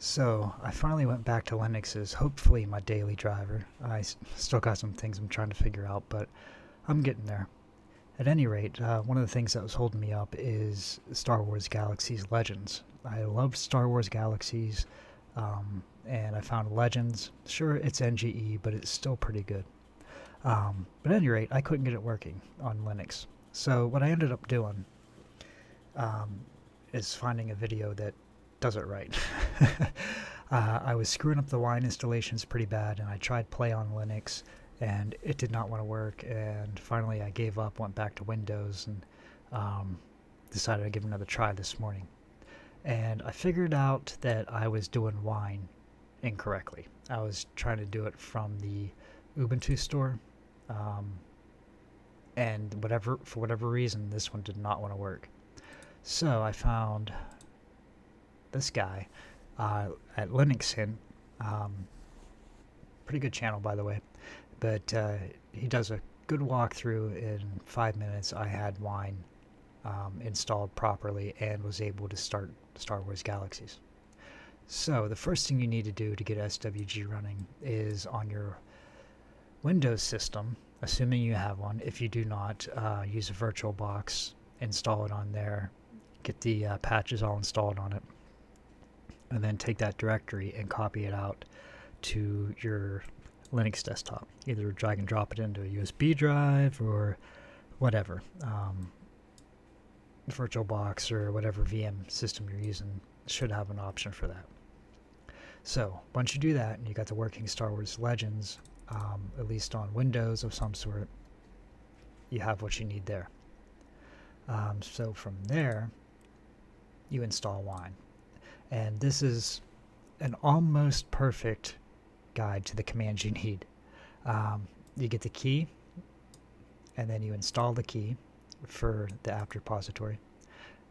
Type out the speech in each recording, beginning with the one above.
So I finally went back to Linux as hopefully my daily driver. Still got some things I'm trying to figure out, but I'm getting there. At any rate, one of the things that was holding me up is Star Wars Galaxies Legends. I loved Star Wars Galaxies, and I found Legends. Sure, it's NGE, but it's still pretty good. But at any rate, I couldn't get it working on Linux. So what I ended up doing um, is finding a video that does it right. I was screwing up the wine installations pretty bad, and I tried Play on Linux, and it did not want to work. And finally, I gave up, went back to Windows, and decided to give it another try this morning. And I figured out that I was doing wine incorrectly. I was trying to do it from the Ubuntu store, um, and for whatever reason, this one did not want to work. So I found this guy at LinuxHint. Um, Pretty good channel, by the way. But he does a good walkthrough. In 5 minutes, I had Wine installed properly and was able to start Star Wars Galaxies. So the first thing you need to do to get SWG running is on your Windows system, assuming you have one. If you do not, use a VirtualBox, install it on there, get the patches all installed on it, and then take that directory and copy it out to your Linux desktop. Either drag and drop it into a USB drive or whatever. VirtualBox or whatever VM system you're using should have an option for that. So once you do that and you got the working Star Wars Legends, at least on Windows of some sort, you have what you need there. So from there, you install Wine. And this is an almost perfect guide to the commands you need. You get the key, and then you install the key for the apt repository,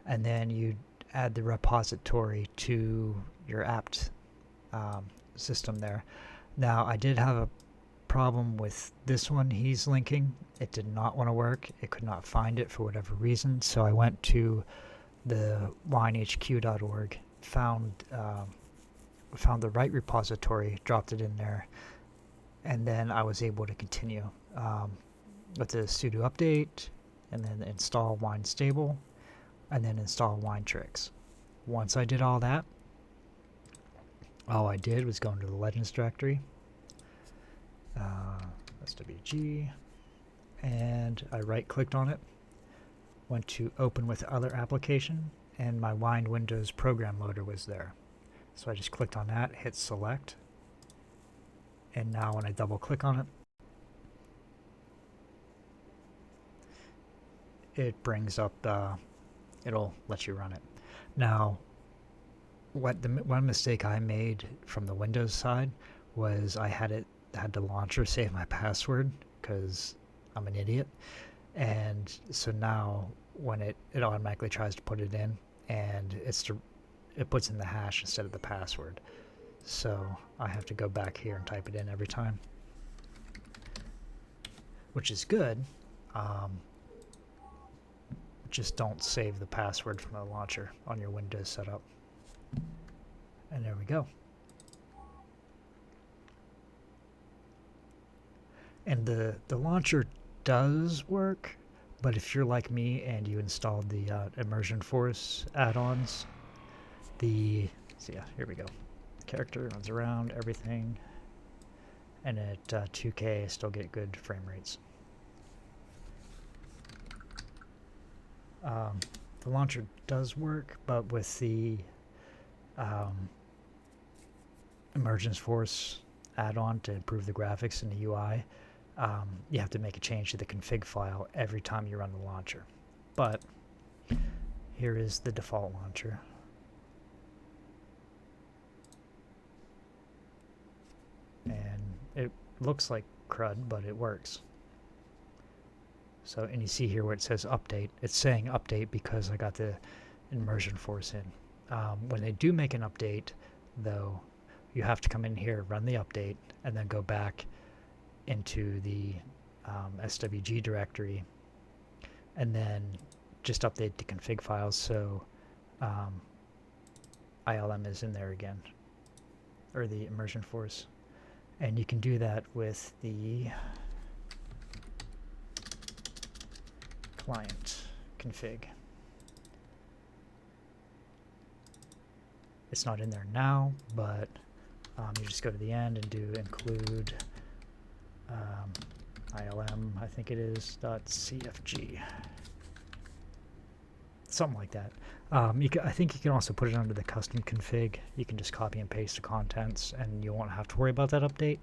and then you add the repository to your apt system there. Now, I did have a problem with this one he's linking. It did not want to work. It could not find it for whatever reason, so I went to the winehq.org, found the right repository, dropped it in there, and then I was able to continue with the sudo update, and then install wine stable, and then install wine tricks. Once I did all that, all I did was go into the Legends directory, SWG, and I right-clicked on it, went to open with other application, and my Wine Windows program loader was there. So I just clicked on that, hit select, and now when I double click on it, it brings up it'll let you run it. Now, one mistake I made from the Windows side was I had the launcher save my password because I'm an idiot, and so now when it automatically tries to put it in, and it puts in the hash instead of the password. So I have to go back here and type it in every time, which is good. Just don't save the password from the launcher on your Windows setup. And there we go. And the launcher does work, but if you're like me and you installed the Immersion Force add-ons, so yeah, here we go. Character runs around, everything, and at 2K I still get good frame rates. The launcher does work, but with the Immersion Force add-on to improve the graphics and the UI, you have to make a change to the config file every time you run the launcher. But here is the default launcher. And it looks like crud, but it works. So, and you see here where it says update. It's saying update because I got the Immersion Force in. When they do make an update, though, you have to come in here, run the update, and then go back into the SWG directory, and then just update the config files so ILM is in there again. or the immersion force. And you can do that with the client config. It's not in there now, but you just go to the end and do include ilm, I think it is, .cfg. Something like that. I think you can also put it under the custom config. You can just copy and paste the contents and you won't have to worry about that update,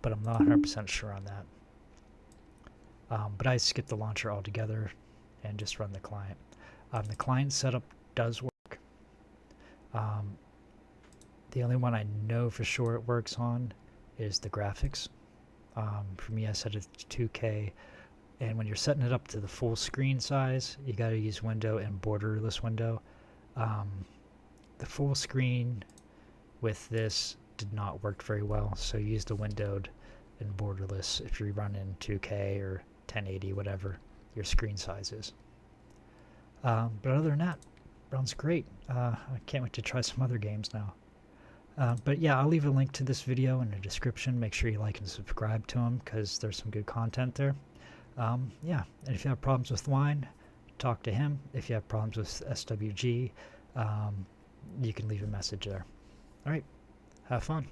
but I'm not 100% sure on that. But I skipped the launcher altogether and just run the client. The client setup does work. The only one I know for sure it works on is the graphics. For me, I set it to 2K, and when you're setting it up to the full screen size, you got to use window and borderless window. The full screen with this did not work very well, so use the windowed and borderless if you're running 2K or 1080, whatever your screen size is. But other than that, runs great. I can't wait to try some other games now. But yeah, I'll leave a link to this video in the description. Make sure you like and subscribe to them because there's some good content there. Yeah, and if you have problems with Wine, talk to him. If you have problems with SWG, you can leave a message there. All right, have fun.